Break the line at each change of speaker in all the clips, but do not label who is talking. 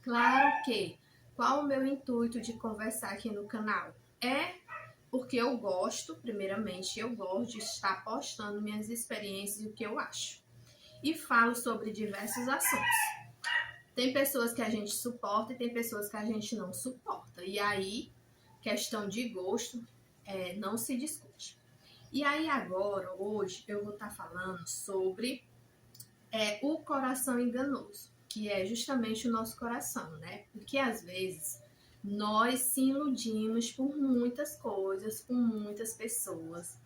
Claro que, qual o meu intuito de conversar aqui no canal? É porque eu gosto, primeiramente, eu gosto de estar postando minhas experiências e o que eu acho. E falo sobre diversos assuntos. Tem pessoas que a gente suporta e tem pessoas que a gente não suporta. E aí, questão de gosto, não se discute. E aí agora, hoje, eu vou estar falando sobre o coração enganoso, que é justamente o nosso coração, né? Porque às vezes nós se iludimos por muitas coisas, por muitas pessoas,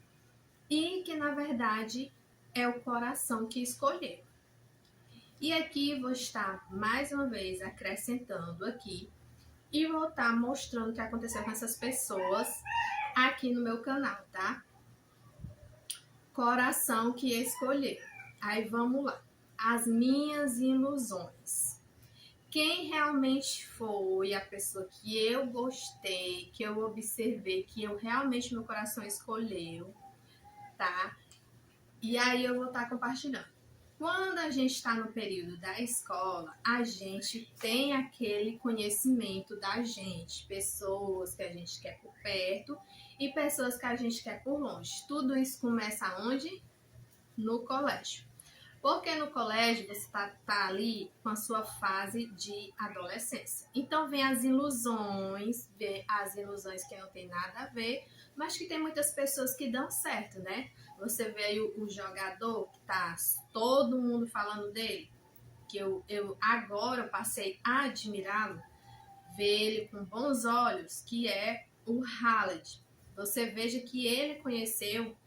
e que na verdade é o coração que escolheu. E aqui vou estar mais uma vez acrescentando aqui e vou estar mostrando o que aconteceu com essas pessoas aqui no meu canal, tá? Coração que escolheu. Aí vamos lá. As minhas ilusões. Quem realmente foi a pessoa que eu gostei, que eu observei, que eu realmente meu coração escolheu, tá? E aí eu vou estar compartilhando. Quando a gente está no período da escola, a gente tem aquele conhecimento da gente, pessoas que a gente quer por perto e pessoas que a gente quer por longe. Tudo isso começa onde? No colégio. Porque no colégio você tá ali com a sua fase de adolescência. Então vem as ilusões que não tem nada a ver, mas que tem muitas pessoas que dão certo, né? Você vê aí o jogador que tá todo mundo falando dele, que eu agora passei a admirá-lo, ver ele com bons olhos, que é o Haaland. Você veja que ele conheceu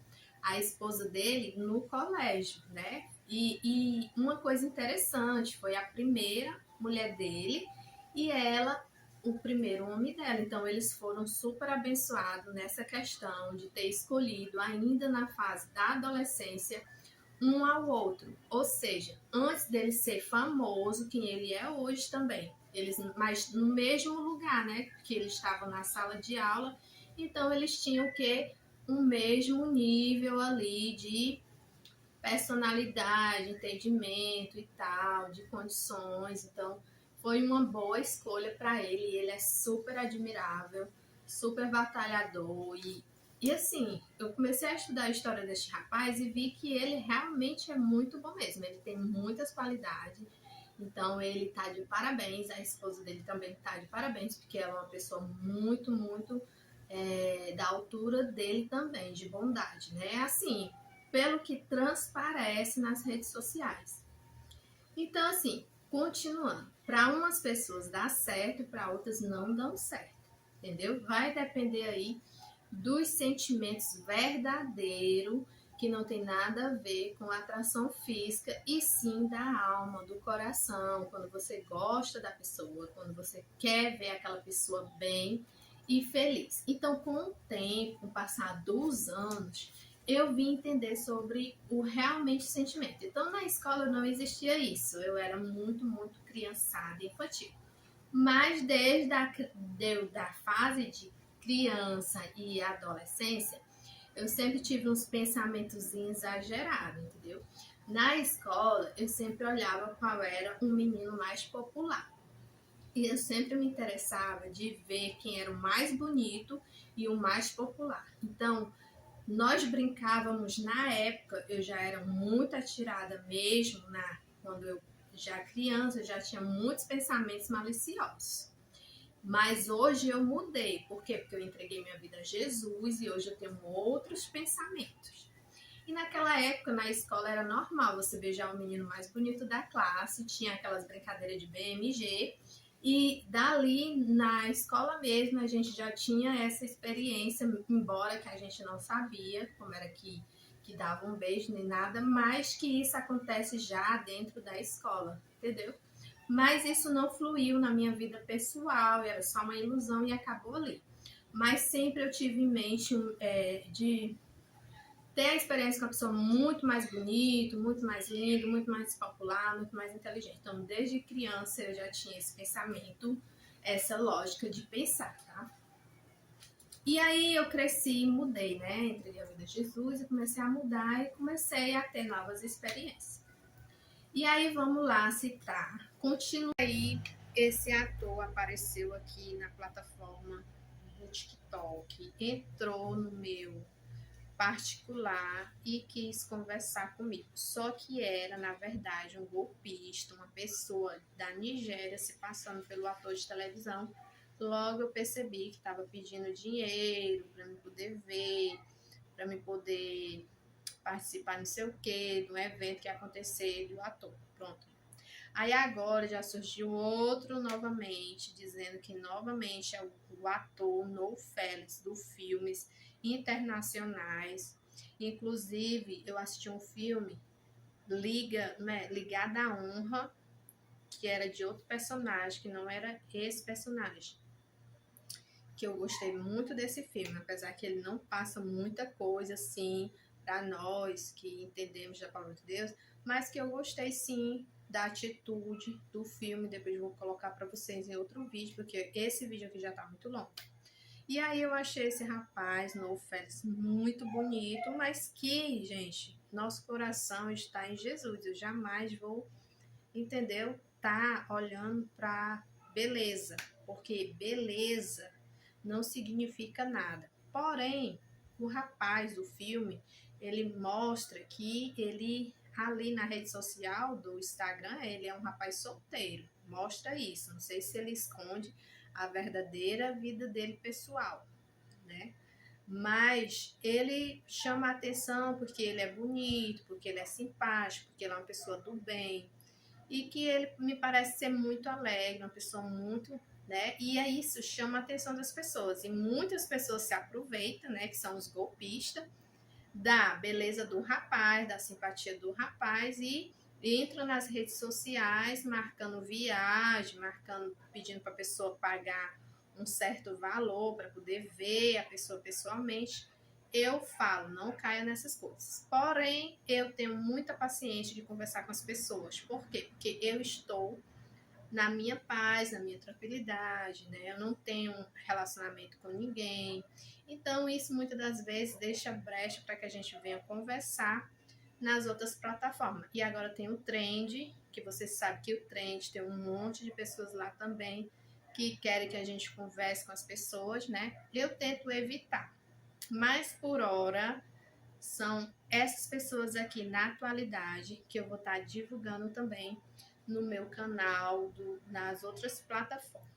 a esposa dele no colégio, né? E uma coisa interessante, foi a primeira mulher dele e ela o primeiro homem dela. Então eles foram super abençoados nessa questão de ter escolhido ainda na fase da adolescência um ao outro. Ou seja, antes dele ser famoso, quem ele é hoje também. Eles, mas no mesmo lugar, né? Que eles estavam na sala de aula, então eles tinham o quê? Um mesmo nível ali de personalidade, entendimento e tal, de condições. Então, foi uma boa escolha para ele. Ele é super admirável, super batalhador. E assim, eu comecei a estudar a história deste rapaz e vi que ele realmente é muito bom mesmo. Ele tem muitas qualidades. Então, ele tá de parabéns. A esposa dele também tá de parabéns, porque ela é uma pessoa muito, muito da altura dele também, de bondade, né? Assim, pelo que transparece nas redes sociais. Então, assim, continuando, para umas pessoas dá certo, para outras não dão certo, entendeu? Vai depender aí dos sentimentos verdadeiros, que não tem nada a ver com a atração física, e sim da alma, do coração, quando você gosta da pessoa, quando você quer ver aquela pessoa bem e feliz. Então, com o tempo, com o passar dos anos, eu vim entender sobre o realmente sentimento. Então, na escola não existia isso. Eu era muito, muito criançada, infantil. Mas desde da fase de criança e adolescência, eu sempre tive uns pensamentos exagerados, entendeu? Na escola, eu sempre olhava qual era o menino mais popular. E eu sempre me interessava de ver quem era o mais bonito e o mais popular. Então, nós brincávamos na época, eu já era muito atirada mesmo, quando eu já criança, eu já tinha muitos pensamentos maliciosos. Mas hoje eu mudei. Por quê? Porque eu entreguei minha vida a Jesus e hoje eu tenho outros pensamentos. E naquela época, na escola, era normal você beijar o menino mais bonito da classe, tinha aquelas brincadeiras de BMG, e dali, na escola mesmo, a gente já tinha essa experiência, embora que a gente não sabia como era que dava um beijo nem nada, mas que isso acontece já dentro da escola, entendeu? Mas isso não fluiu na minha vida pessoal, era só uma ilusão e acabou ali. Mas sempre eu tive em mente de ter a experiência com uma pessoa muito mais bonita, muito mais linda, muito mais popular, muito mais inteligente. Então, desde criança eu já tinha esse pensamento, essa lógica de pensar, tá? E aí eu cresci e mudei, né? Entreguei a vida a Jesus e comecei a mudar e comecei a ter novas experiências. E aí vamos lá citar. Continua aí esse ator apareceu aqui na plataforma do TikTok, entrou no meu particular e quis conversar comigo. Só que era, na verdade, um golpista, uma pessoa da Nigéria se passando pelo ator de televisão. Logo eu percebi que estava pedindo dinheiro para me poder ver, para me poder participar não sei o que, do evento que ia acontecer do ator. Pronto. Aí agora já surgiu outro novamente, dizendo que novamente é o ator No Félix do filmes internacionais. Inclusive, eu assisti um filme Ligada à Honra, que era de outro personagem, que não era esse personagem. Que eu gostei muito desse filme, apesar que ele não passa muita coisa assim para nós que entendemos da palavra de Deus, mas que eu gostei sim da atitude do filme. Depois eu vou colocar para vocês em outro vídeo, porque esse vídeo aqui já tá muito longo. E aí eu achei esse rapaz, No Félix, muito bonito, mas que, gente, nosso coração está em Jesus. Eu jamais vou, entendeu? Tá olhando para beleza, porque beleza não significa nada. Porém, o rapaz do filme, ele mostra que ele ali na rede social do Instagram, ele é um rapaz solteiro. Mostra isso. Não sei se ele esconde a verdadeira vida dele pessoal, né? Mas ele chama a atenção porque ele é bonito, porque ele é simpático, porque ele é uma pessoa do bem. E que ele me parece ser muito alegre, uma pessoa muito, né? E é isso, chama a atenção das pessoas. E muitas pessoas se aproveitam, né? Que são os golpistas, da beleza do rapaz, da simpatia do rapaz e entram nas redes sociais marcando viagem, marcando, pedindo para a pessoa pagar um certo valor para poder ver a pessoa pessoalmente. Eu falo, não caia nessas coisas. Porém, eu tenho muita paciência de conversar com as pessoas. Por quê? Porque eu estou na minha paz, na minha tranquilidade, né? Eu não tenho um relacionamento com ninguém. Então, isso muitas das vezes deixa brecha para que a gente venha conversar nas outras plataformas. E agora tem o Trend, que você sabe que o Trend tem um monte de pessoas lá também que querem que a gente converse com as pessoas, né? Eu tento evitar. Mas por hora são essas pessoas aqui na atualidade que eu vou estar divulgando também no meu canal, nas outras plataformas.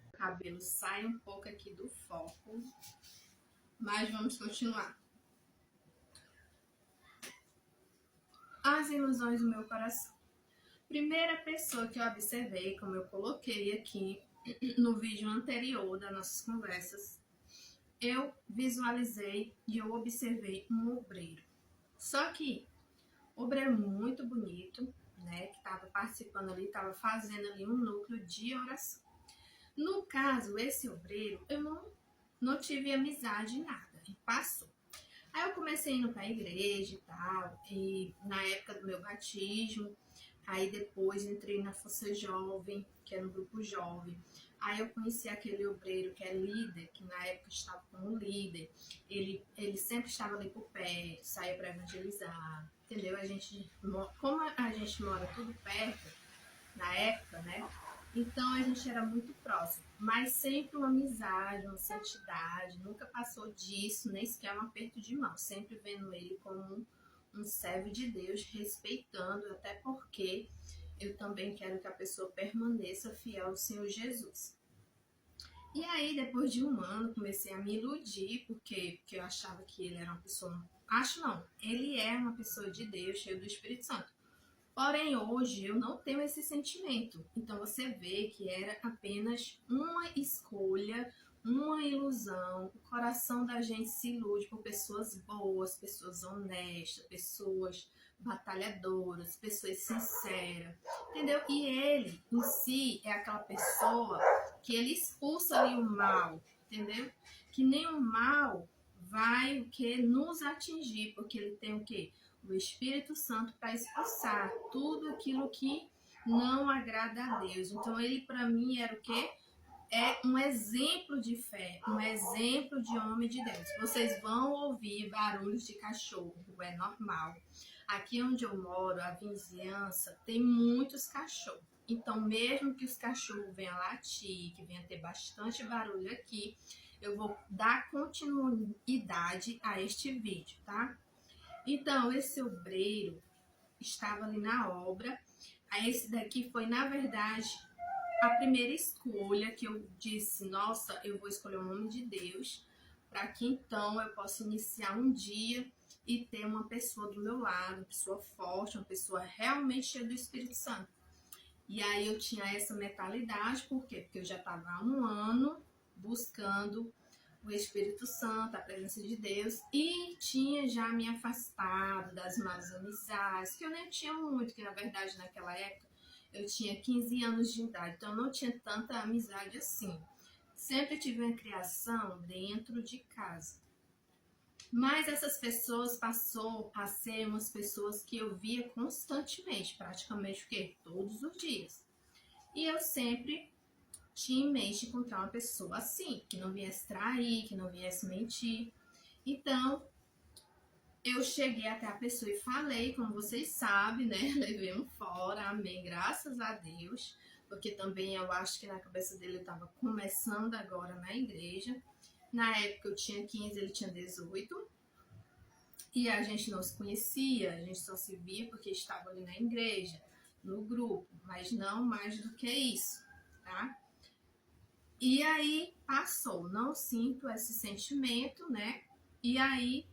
O cabelo sai um pouco aqui do foco, mas vamos continuar. As ilusões do meu coração. Primeira pessoa que eu observei, como eu coloquei aqui no vídeo anterior das nossas conversas, eu visualizei e eu observei um obreiro. Só que o obreiro muito bonito, né, que estava participando ali, estava fazendo ali um núcleo de oração. No caso, esse obreiro, eu não tive amizade, nada, e passou. Aí eu comecei indo para a igreja e tal, e na época do meu batismo, aí depois entrei na Força Jovem, que era um grupo jovem. Aí eu conheci aquele obreiro que é líder, que na época estava como líder. Ele sempre estava ali por perto, saía para evangelizar, entendeu? Como a gente mora tudo perto, na época, né? Então a gente era muito próximo, mas sempre uma amizade, uma santidade, nunca passou disso, nem sequer um aperto de mão, sempre vendo ele como um servo de Deus, respeitando, até porque eu também quero que a pessoa permaneça fiel ao Senhor Jesus. E aí, depois de um ano, comecei a me iludir, porque eu achava que ele era uma pessoa... Acho não, ele é uma pessoa de Deus, cheio do Espírito Santo. Porém, hoje eu não tenho esse sentimento. Então você vê que era apenas uma escolha, uma ilusão. O coração da gente se ilude por pessoas boas, pessoas honestas, pessoas batalhadoras, pessoas sinceras, entendeu? E ele, em si, é aquela pessoa que ele expulsa ali o mal, entendeu? Que nem o mal vai o que nos atingir, porque ele tem o quê? O Espírito Santo para expulsar tudo aquilo que não agrada a Deus. Então ele para mim era o quê? É um exemplo de fé, um exemplo de homem de Deus. Vocês vão ouvir barulhos de cachorro, é normal. Aqui onde eu moro, a vizinhança tem muitos cachorros. Então, mesmo que os cachorros venham latir, que venha ter bastante barulho aqui, eu vou dar continuidade a este vídeo, tá? Então, esse obreiro estava ali na obra. Aí esse daqui foi, na verdade, a primeira escolha que eu disse, nossa, eu vou escolher o nome de Deus, para que então eu possa iniciar um dia e ter uma pessoa do meu lado, uma pessoa forte, uma pessoa realmente cheia do Espírito Santo. E aí eu tinha essa mentalidade, por quê? Porque eu já estava há um ano buscando o Espírito Santo, a presença de Deus, e tinha já me afastado das más amizades, que eu nem tinha muito, que na verdade naquela época eu tinha 15 anos de idade, então eu não tinha tanta amizade assim. Sempre tive uma criação dentro de casa. Mas essas pessoas passou a ser umas pessoas que eu via constantemente, praticamente o quê? Todos os dias. E eu sempre tinha em mente encontrar uma pessoa assim, que não viesse trair, que não viesse mentir. Então, eu cheguei até a pessoa e falei, como vocês sabem, né? Levei um fora, amém, graças a Deus. Porque também eu acho que na cabeça dele eu estava começando agora na igreja. Na época eu tinha 15, ele tinha 18. E a gente não se conhecia, a gente só se via porque estava ali na igreja, no grupo, mas não mais do que isso, tá? E aí passou, não sinto esse sentimento, né? E aí,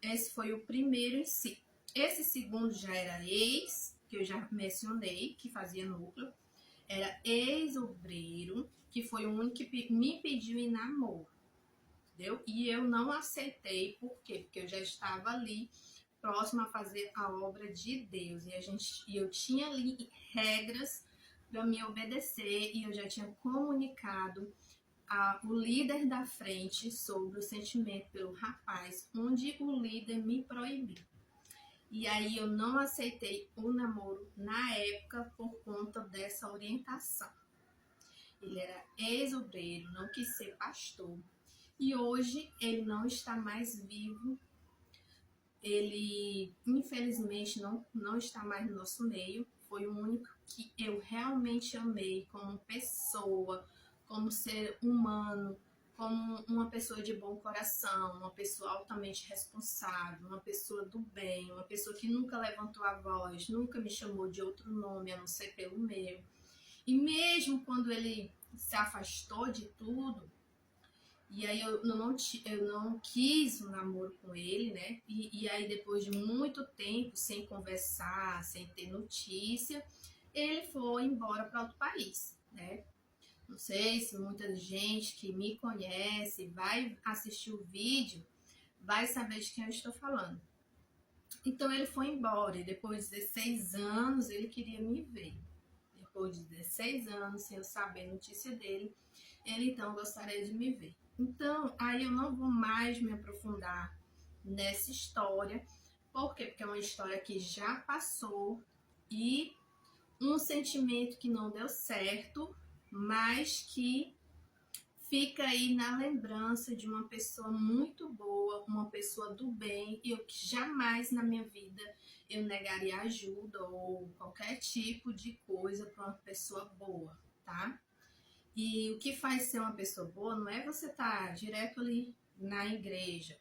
esse foi o primeiro em si. Esse segundo já era ex, que eu já mencionei, que fazia núcleo. Era ex-obreiro, que foi o único que me pediu em namoro. Entendeu? E eu não aceitei, por quê? Porque eu já estava ali próxima a fazer a obra de Deus. E eu tinha ali regras para me obedecer e eu já tinha comunicado o líder da frente sobre o sentimento pelo rapaz, onde o líder me proibiu. E aí eu não aceitei o namoro na época por conta dessa orientação. Ele era ex-obreiro, não quis ser pastor. E hoje ele não está mais vivo. Ele, infelizmente, não está mais no nosso meio. Foi o único que eu realmente amei como pessoa, como ser humano, como uma pessoa de bom coração, uma pessoa altamente responsável, uma pessoa do bem, uma pessoa que nunca levantou a voz, nunca me chamou de outro nome, a não ser pelo meu. E mesmo quando ele se afastou de tudo, e aí eu não quis um namoro com ele, né? E aí depois de muito tempo sem conversar, sem ter notícia, ele foi embora para outro país, né? Não sei se muita gente que me conhece vai assistir o vídeo, vai saber de quem eu estou falando. Então ele foi embora e depois de 16 anos ele queria me ver. Depois de 16 anos, sem eu saber a notícia dele, ele então gostaria de me ver. Então, aí eu não vou mais me aprofundar nessa história. Por quê? Porque é uma história que já passou e um sentimento que não deu certo, mas que fica aí na lembrança de uma pessoa muito boa, uma pessoa do bem, e eu que jamais na minha vida eu negaria ajuda ou qualquer tipo de coisa para uma pessoa boa, tá? E o que faz ser uma pessoa boa não é você estar direto ali na igreja,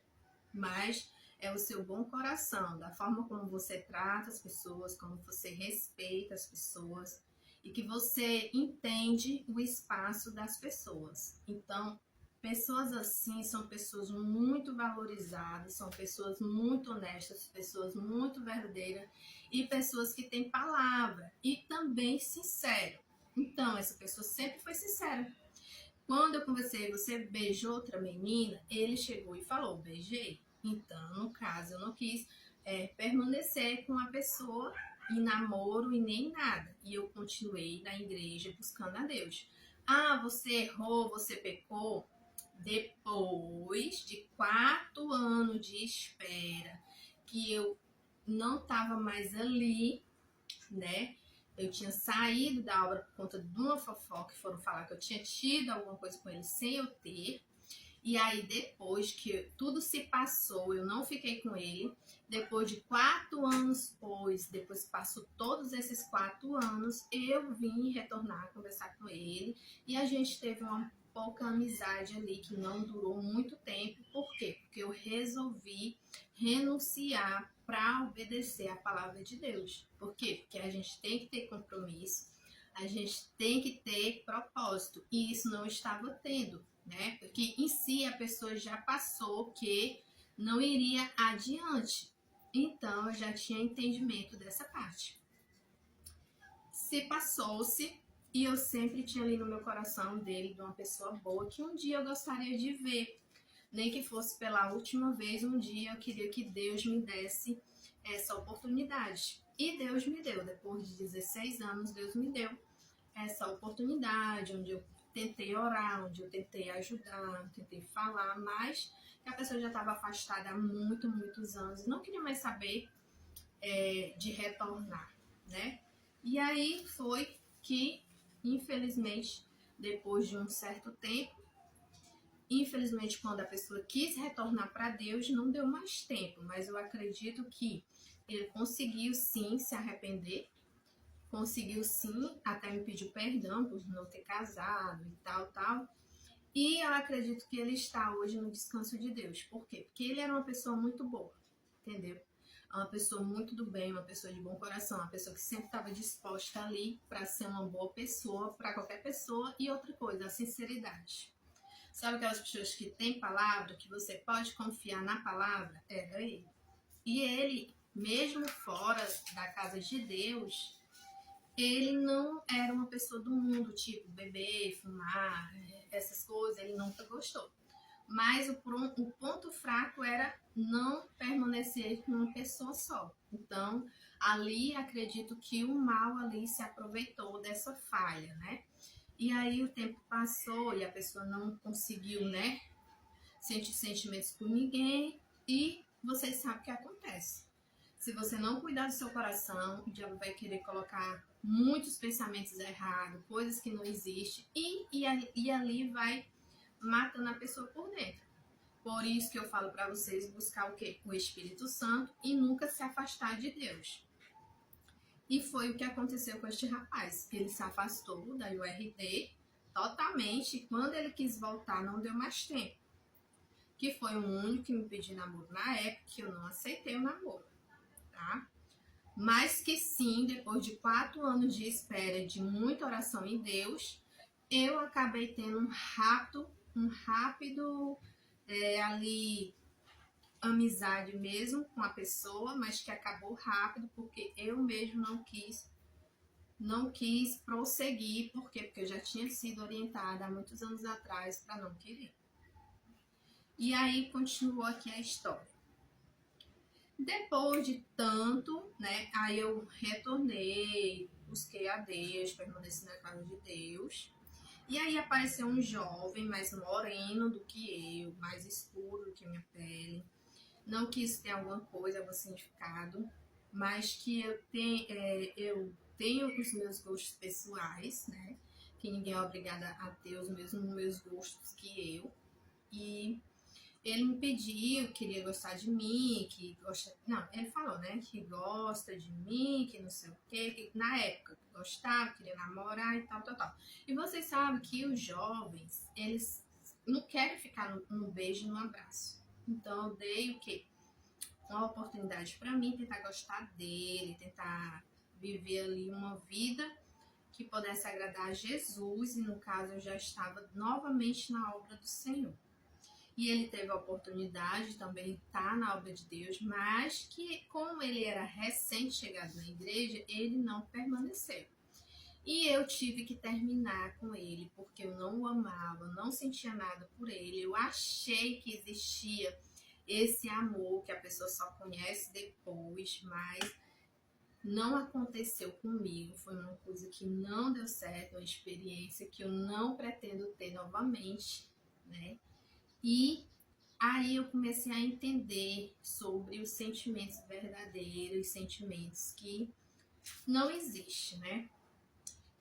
mas é o seu bom coração, da forma como você trata as pessoas, como você respeita as pessoas e que você entende o espaço das pessoas. Então, pessoas assim são pessoas muito valorizadas, são pessoas muito honestas, pessoas muito verdadeiras e pessoas que têm palavra e também sincero. Então, essa pessoa sempre foi sincera. Quando eu conversei, você beijou outra menina, ele chegou e falou, beijei. Então, no caso, eu não quis permanecer com a pessoa em namoro e nem nada. E eu continuei na igreja buscando a Deus. Ah, você errou, você pecou. Depois de 4 anos de espera, que eu não estava mais ali, né? Eu tinha saído da obra por conta de uma fofoca que foram falar que eu tinha tido alguma coisa com ele sem eu ter. E aí, depois que tudo se passou, eu não fiquei com ele. Depois de 4 anos, depois que passou todos esses 4 anos, eu vim retornar, conversar com ele. E a gente teve uma pouca amizade ali, que não durou muito tempo. Por quê? Porque eu resolvi renunciar para obedecer a palavra de Deus. Por quê? Porque a gente tem que ter compromisso, a gente tem que ter propósito. E isso não estava tendo, né? Porque em si a pessoa já passou que não iria adiante. Então eu já tinha entendimento dessa parte. Se passou-se e eu sempre tinha ali no meu coração dele de uma pessoa boa que um dia eu gostaria de ver. Nem que fosse pela última vez, um dia eu queria que Deus me desse essa oportunidade. E Deus me deu. Depois de 16 anos, Deus me deu essa oportunidade, onde eu tentei orar, onde eu tentei ajudar, tentei falar, mas que a pessoa já estava afastada há muitos anos e não queria mais saber de retornar, né? E aí foi que, infelizmente, depois de um certo tempo, infelizmente, quando a pessoa quis retornar para Deus, não deu mais tempo, mas eu acredito que ele conseguiu sim se arrepender, conseguiu sim até me pedir perdão por não ter casado e tal. E eu acredito que ele está hoje no descanso de Deus. Por quê? Porque ele era uma pessoa muito boa, entendeu? Uma pessoa muito do bem, uma pessoa de bom coração, uma pessoa que sempre estava disposta ali para ser uma boa pessoa para qualquer pessoa. E outra coisa, a sinceridade. Sabe aquelas pessoas que têm palavra, que você pode confiar na palavra? Era ele. E ele, mesmo fora da casa de Deus, ele não era uma pessoa do mundo, tipo beber, fumar, essas coisas, ele nunca gostou. Mas o ponto fraco era não permanecer com uma pessoa só. Então, ali acredito que o mal ali se aproveitou dessa falha, né? E aí o tempo passou e a pessoa não conseguiu, né, sentir sentimentos por ninguém e vocês sabem o que acontece. Se você não cuidar do seu coração, o diabo vai querer colocar muitos pensamentos errados, coisas que não existem e ali vai matando a pessoa por dentro. Por isso que eu falo para vocês buscar o quê? O Espírito Santo e nunca se afastar de Deus. E foi o que aconteceu com este rapaz. Ele se afastou da URD totalmente. Quando ele quis voltar, não deu mais tempo. Que foi o único que me pediu namoro na época, que eu não aceitei o namoro, tá? Mas que sim, depois de 4 anos de espera, de muita oração em Deus, eu acabei tendo um rápido ali amizade mesmo com a pessoa, mas que acabou rápido porque eu mesmo não quis prosseguir. Por quê? Porque eu já tinha sido orientada há muitos anos atrás para não querer. E aí continuou aqui a história. Depois de tanto, né, aí eu retornei, busquei a Deus, permaneci na casa de Deus. E aí apareceu um jovem mais moreno do que eu, mais escuro do que minha pele. Não quis ter alguma coisa, algum significado, mas que eu tenho os meus gostos pessoais, né? Que ninguém é obrigado a ter os meus gostos que eu. E ele me pediu, queria gostar de mim, que gosta. Não, ele falou, né? Que gosta de mim, que não sei o quê, que na época gostava, queria namorar e tal. E vocês sabem que os jovens, eles não querem ficar no beijo e no abraço. Então eu dei o quê? Uma oportunidade para mim, tentar gostar dele, tentar viver ali uma vida que pudesse agradar a Jesus. E no caso eu já estava novamente na obra do Senhor. E ele teve a oportunidade também de estar na obra de Deus, mas que como ele era recém-chegado na igreja, ele não permaneceu. E eu tive que terminar com ele, porque eu não o amava, não sentia nada por ele. Eu achei que existia esse amor que a pessoa só conhece depois, mas não aconteceu comigo. Foi uma coisa que não deu certo, uma experiência que eu não pretendo ter novamente, né? E aí eu comecei a entender sobre os sentimentos verdadeiros, sentimentos que não existem, né?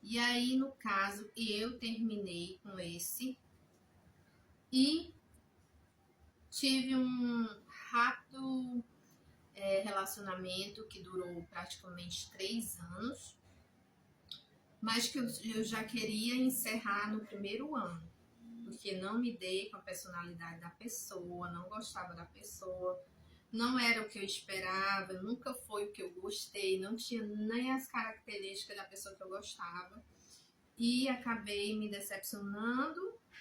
E aí, no caso, eu terminei com esse e tive um rápido relacionamento que durou praticamente 3 anos, mas que eu já queria encerrar no primeiro ano, porque não me dei com a personalidade da pessoa, não gostava da pessoa, não era o que eu esperava, nunca foi o que eu gostei, não tinha nem as características da pessoa que eu gostava. E acabei me decepcionando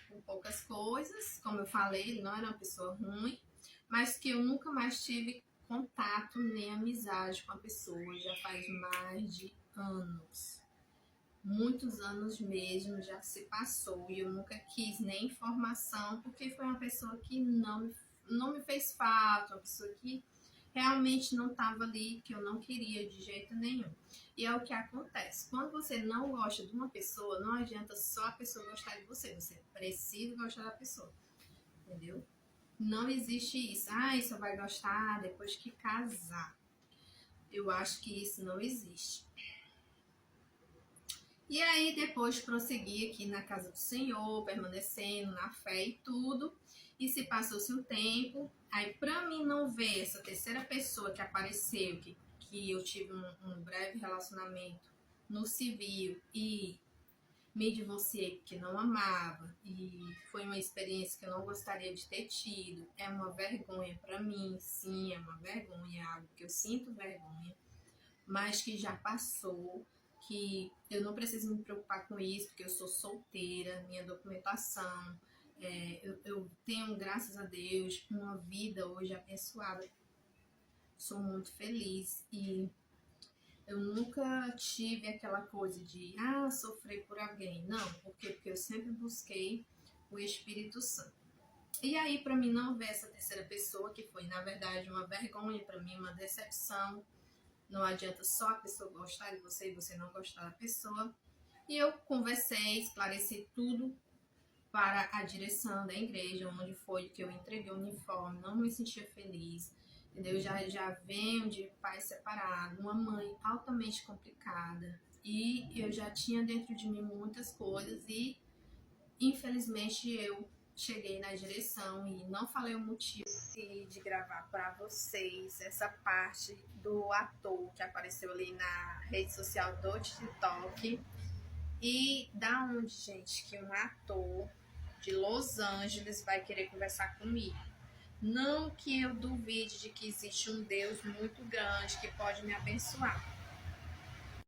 com poucas coisas. Como eu falei, ele não era uma pessoa ruim, mas que eu nunca mais tive contato nem amizade com a pessoa. Já faz mais de anos. Muitos anos mesmo já se passou e eu nunca quis nem informação, porque foi uma pessoa que não me fez falta, uma pessoa que realmente não estava ali, que eu não queria de jeito nenhum. E é o que acontece. Quando você não gosta de uma pessoa, não adianta só a pessoa gostar de você. Você precisa gostar da pessoa. Entendeu? Não existe isso. Ah, só vai gostar depois que casar. Eu acho que isso não existe. E aí depois prossegui aqui na casa do Senhor, permanecendo na fé e tudo. E se passou-se um tempo, aí para mim não ver essa terceira pessoa que apareceu, que eu tive um breve relacionamento no civil e me divorciei porque não amava e foi uma experiência que eu não gostaria de ter tido. É uma vergonha para mim, sim, é uma vergonha, é algo que eu sinto vergonha, mas que já passou, que eu não preciso me preocupar com isso, porque eu sou solteira, minha documentação, eu tenho, graças a Deus, uma vida hoje abençoada, sou muito feliz e eu nunca tive aquela coisa de, sofrer por alguém, não, porque eu sempre busquei o Espírito Santo. E aí, para mim não ver essa terceira pessoa, que foi, na verdade, uma vergonha para mim, uma decepção. Não adianta só a pessoa gostar de você e você não gostar da pessoa. E eu conversei, esclareci tudo para a direção da igreja, onde foi que eu entreguei o uniforme, não me sentia feliz, entendeu? Já venho de pai separado, uma mãe altamente complicada, e eu já tinha dentro de mim muitas coisas e infelizmente eu cheguei na direção e não falei o motivo de gravar para vocês essa parte do ator que apareceu ali na rede social do TikTok. E da onde, gente, que um ator de Los Angeles vai querer conversar comigo? Não que eu duvide de que existe um Deus muito grande que pode me abençoar,